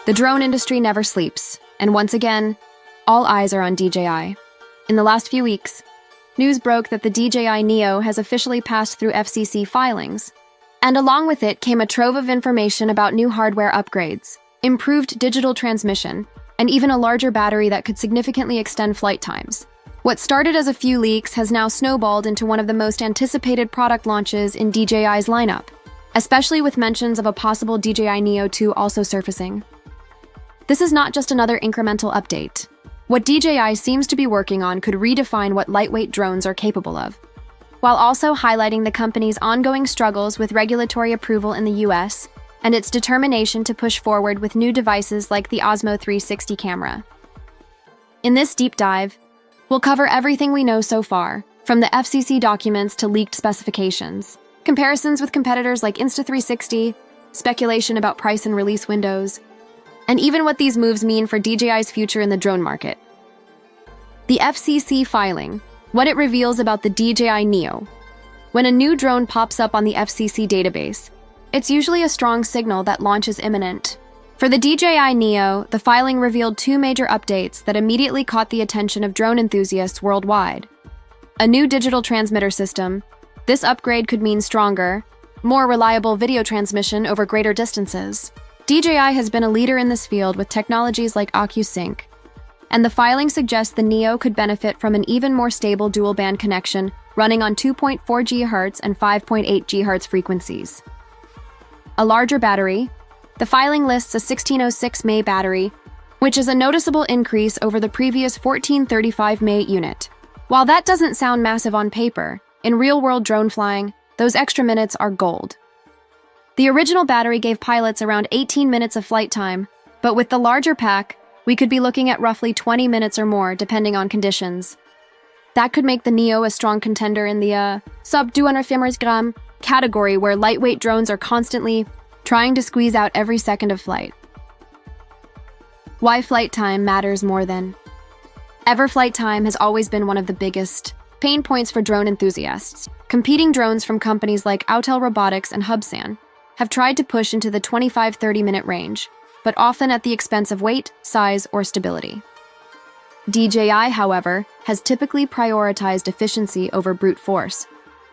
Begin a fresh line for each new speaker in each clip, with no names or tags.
The drone industry never sleeps, and once again, all eyes are on DJI. In the last few weeks, news broke that the DJI Neo has officially passed through FCC filings, and along with it came a trove of information about new hardware upgrades, improved digital transmission, and even a larger battery that could significantly extend flight times. What started as a few leaks has now snowballed into one of the most anticipated product launches in DJI's lineup, especially with mentions of a possible DJI Neo 2 also surfacing. This is not just another incremental update. What DJI seems to be working on could redefine what lightweight drones are capable of, while also highlighting the company's ongoing struggles with regulatory approval in the US and its determination to push forward with new devices like the Osmo 360 camera. In this deep dive, we'll cover everything we know so far, from the FCC documents to leaked specifications, comparisons with competitors like Insta360, speculation about price and release windows, and even what these moves mean for DJI's future in the drone market. The FCC filing, what it reveals about the DJI Neo. When a new drone pops up on the FCC database, it's usually a strong signal that launch is imminent. For the DJI Neo, the filing revealed two major updates that immediately caught the attention of drone enthusiasts worldwide. A new digital transmitter system. This upgrade could mean stronger, more reliable video transmission over greater distances. DJI has been a leader in this field with technologies like OcuSync, and the filing suggests the Neo could benefit from an even more stable dual-band connection running on 2.4 GHz and 5.8 GHz frequencies. A larger battery. The filing lists a 1606 mAh battery, which is a noticeable increase over the previous 1435 mAh unit. While that doesn't sound massive on paper, in real-world drone flying, those extra minutes are gold. The original battery gave pilots around 18 minutes of flight time, but with the larger pack, we could be looking at roughly 20 minutes or more, depending on conditions. That could make the Neo a strong contender in the sub-250 gram category, where lightweight drones are constantly trying to squeeze out every second of flight. Why flight time matters more than ever. Flight time has always been one of the biggest pain points for drone enthusiasts. Competing drones from companies like Autel Robotics and Hubsan have tried to push into the 25-30 minute range, but often at the expense of weight, size, or stability. DJI, however, has typically prioritized efficiency over brute force,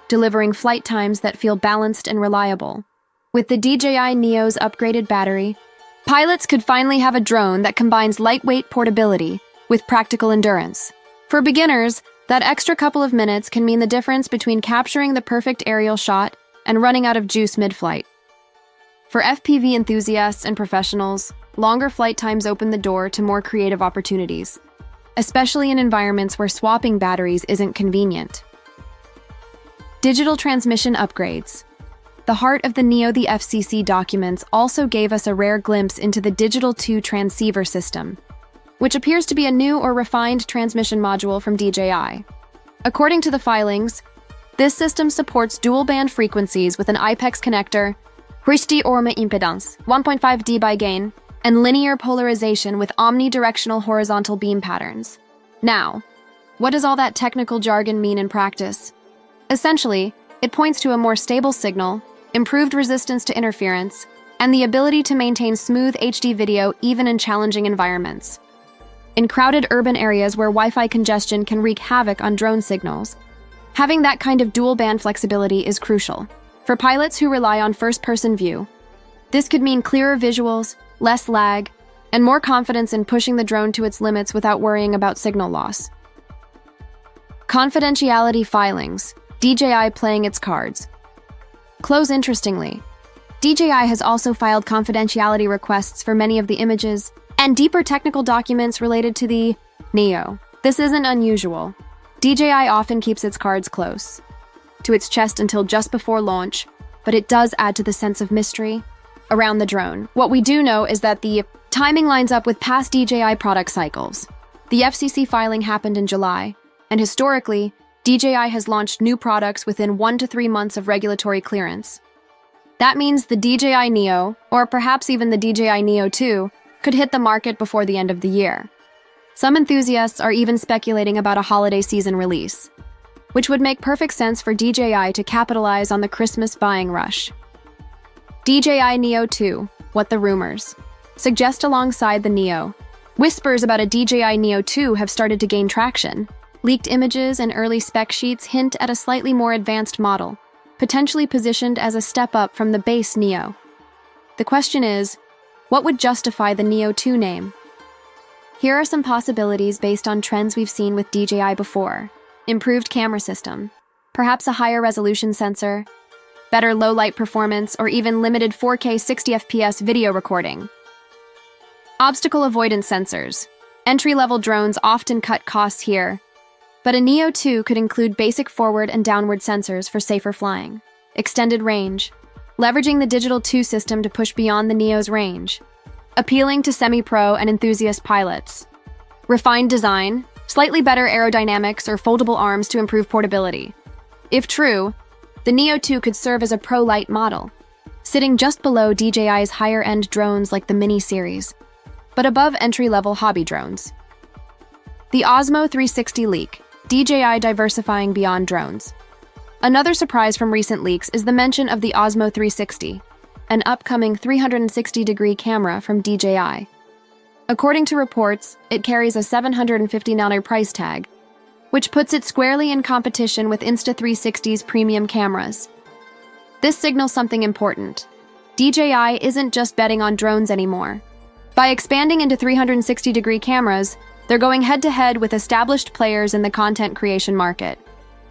delivering flight times that feel balanced and reliable. With the DJI Neo's upgraded battery, pilots could finally have a drone that combines lightweight portability with practical endurance. For beginners, that extra couple of minutes can mean the difference between capturing the perfect aerial shot and running out of juice mid-flight. For FPV enthusiasts and professionals, longer flight times open the door to more creative opportunities, especially in environments where swapping batteries isn't convenient. Digital transmission upgrades. The heart of the Neo. The FCC documents also gave us a rare glimpse into the Digital 2 transceiver system, which appears to be a new or refined transmission module from DJI. According to the filings, this system supports dual-band frequencies with an IPEX connector, Richtdie Orme impedance, 1.5 dB gain, and linear polarization with omnidirectional horizontal beam patterns. Now, what does all that technical jargon mean in practice? Essentially, it points to a more stable signal, improved resistance to interference, and the ability to maintain smooth HD video even in challenging environments. In crowded urban areas where Wi-Fi congestion can wreak havoc on drone signals, having that kind of dual-band flexibility is crucial. For pilots who rely on first-person view, this could mean clearer visuals, less lag, and more confidence in pushing the drone to its limits without worrying about signal loss. Confidentiality filings. DJI playing its cards. Interestingly, DJI has also filed confidentiality requests for many of the images and deeper technical documents related to the Neo. This isn't unusual. DJI often keeps its cards close to its chest until just before launch, but it does add to the sense of mystery around the drone. What we do know is that the timing lines up with past DJI product cycles. The FCC filing happened in July, and historically, DJI has launched new products within 1 to 3 months of regulatory clearance. That means the DJI Neo, or perhaps even the DJI Neo 2, could hit the market before the end of the year. Some enthusiasts are even speculating about a holiday season release, which would make perfect sense for DJI to capitalize on the Christmas buying rush. DJI Neo 2, what the rumors. suggest alongside the Neo. Whispers about a DJI Neo 2 have started to gain traction. Leaked images and early spec sheets hint at a slightly more advanced model, potentially positioned as a step up from the base Neo. The question is, what would justify the Neo 2 name? Here are some possibilities based on trends we've seen with DJI before. Improved camera system, perhaps a higher resolution sensor, better low-light performance, or even limited 4K 60fps video recording. Obstacle avoidance sensors. Entry-level drones often cut costs here, but a Neo 2 could include basic forward and downward sensors for safer flying. Extended range, leveraging the Digital 2 system to push beyond the Neo's range. Appealing to semi-pro and enthusiast pilots. Refined design, slightly better aerodynamics or foldable arms to improve portability. If true, the Neo 2 could serve as a pro-light model, sitting just below DJI's higher-end drones like the Mini series, but above entry-level hobby drones. The Osmo 360 leak, DJI diversifying beyond drones. Another surprise from recent leaks is the mention of the Osmo 360, an upcoming 360-degree camera from DJI. According to reports, it carries a $750 price tag, which puts it squarely in competition with Insta360's premium cameras. This signals something important. DJI isn't just betting on drones anymore. By expanding into 360-degree cameras, they're going head-to-head with established players in the content creation market.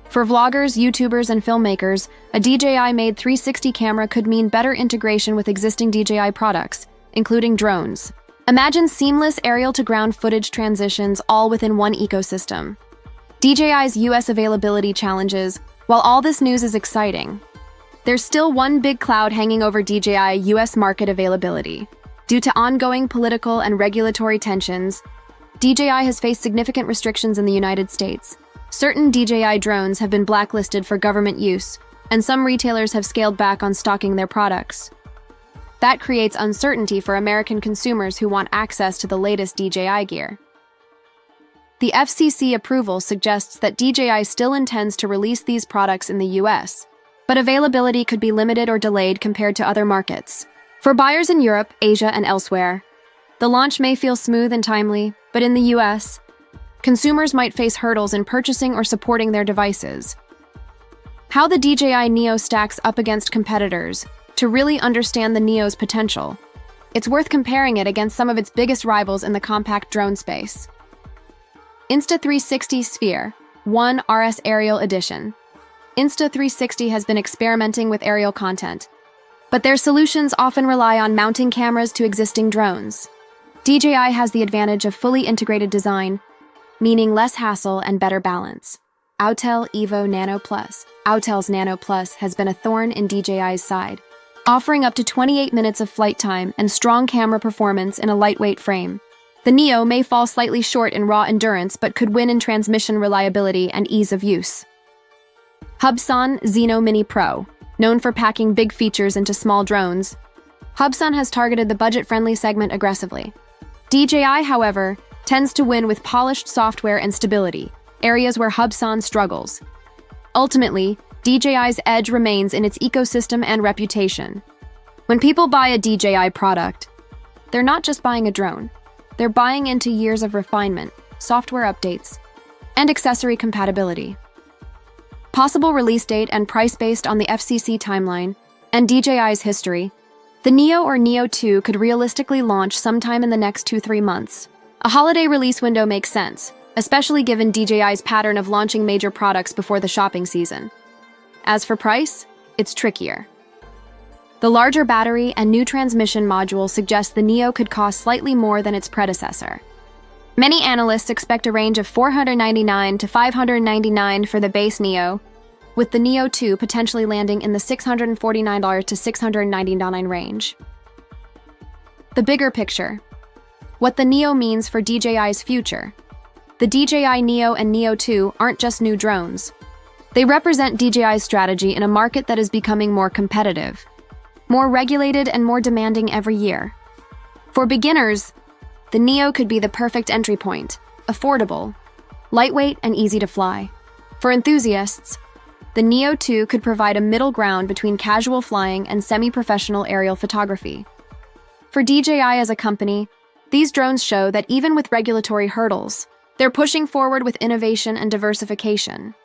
For vloggers, YouTubers, and filmmakers, a DJI-made 360 camera could mean better integration with existing DJI products, including drones. Imagine seamless aerial-to-ground footage transitions all within one ecosystem. DJI's US availability challenges. While all this news is exciting, there's still one big cloud hanging over DJI US market availability. Due to ongoing political and regulatory tensions, DJI has faced significant restrictions in the United States. Certain DJI drones have been blacklisted for government use, and some retailers have scaled back on stocking their products. That creates uncertainty for American consumers who want access to the latest DJI gear. The FCC approval suggests that DJI still intends to release these products in the US, but availability could be limited or delayed compared to other markets. For buyers in Europe, Asia, and elsewhere, the launch may feel smooth and timely, but in the US, consumers might face hurdles in purchasing or supporting their devices. How the DJI Neo stacks up against competitors. To really understand the Neo's potential, it's worth comparing it against some of its biggest rivals in the compact drone space. Insta360 Sphere 1 RS Aerial Edition. Insta360 has been experimenting with aerial content, but their solutions often rely on mounting cameras to existing drones. DJI has the advantage of fully integrated design, meaning less hassle and better balance. Autel Evo Nano Plus. Autel's Nano Plus has been a thorn in DJI's side, offering up to 28 minutes of flight time and strong camera performance in a lightweight frame. The Neo may fall slightly short in raw endurance but could win in transmission reliability and ease of use. Hubsan Xeno Mini Pro. Known for packing big features into small drones, Hubsan has targeted the budget-friendly segment aggressively. DJI, however, tends to win with polished software and stability, areas where Hubsan struggles. Ultimately, DJI's edge remains in its ecosystem and reputation. When people buy a DJI product, they're not just buying a drone. They're buying into years of refinement, software updates, and accessory compatibility. Possible release date and price based on the FCC timeline and DJI's history, the Neo or Neo 2 could realistically launch sometime in the next 2-3 months. A holiday release window makes sense, especially given DJI's pattern of launching major products before the shopping season. As for price, it's trickier. The larger battery and new transmission module suggest the Neo could cost slightly more than its predecessor. Many analysts expect a range of $499 to $599 for the base Neo, with the Neo 2 potentially landing in the $649 to $699 range. The bigger picture. What the Neo means for DJI's future. The DJI Neo and Neo 2 aren't just new drones. They represent DJI's strategy in a market that is becoming more competitive, more regulated, and more demanding every year. For beginners, the Neo could be the perfect entry point, affordable, lightweight, and easy to fly. For enthusiasts, the Neo 2 could provide a middle ground between casual flying and semi-professional aerial photography. For DJI as a company, these drones show that even with regulatory hurdles, they're pushing forward with innovation and diversification.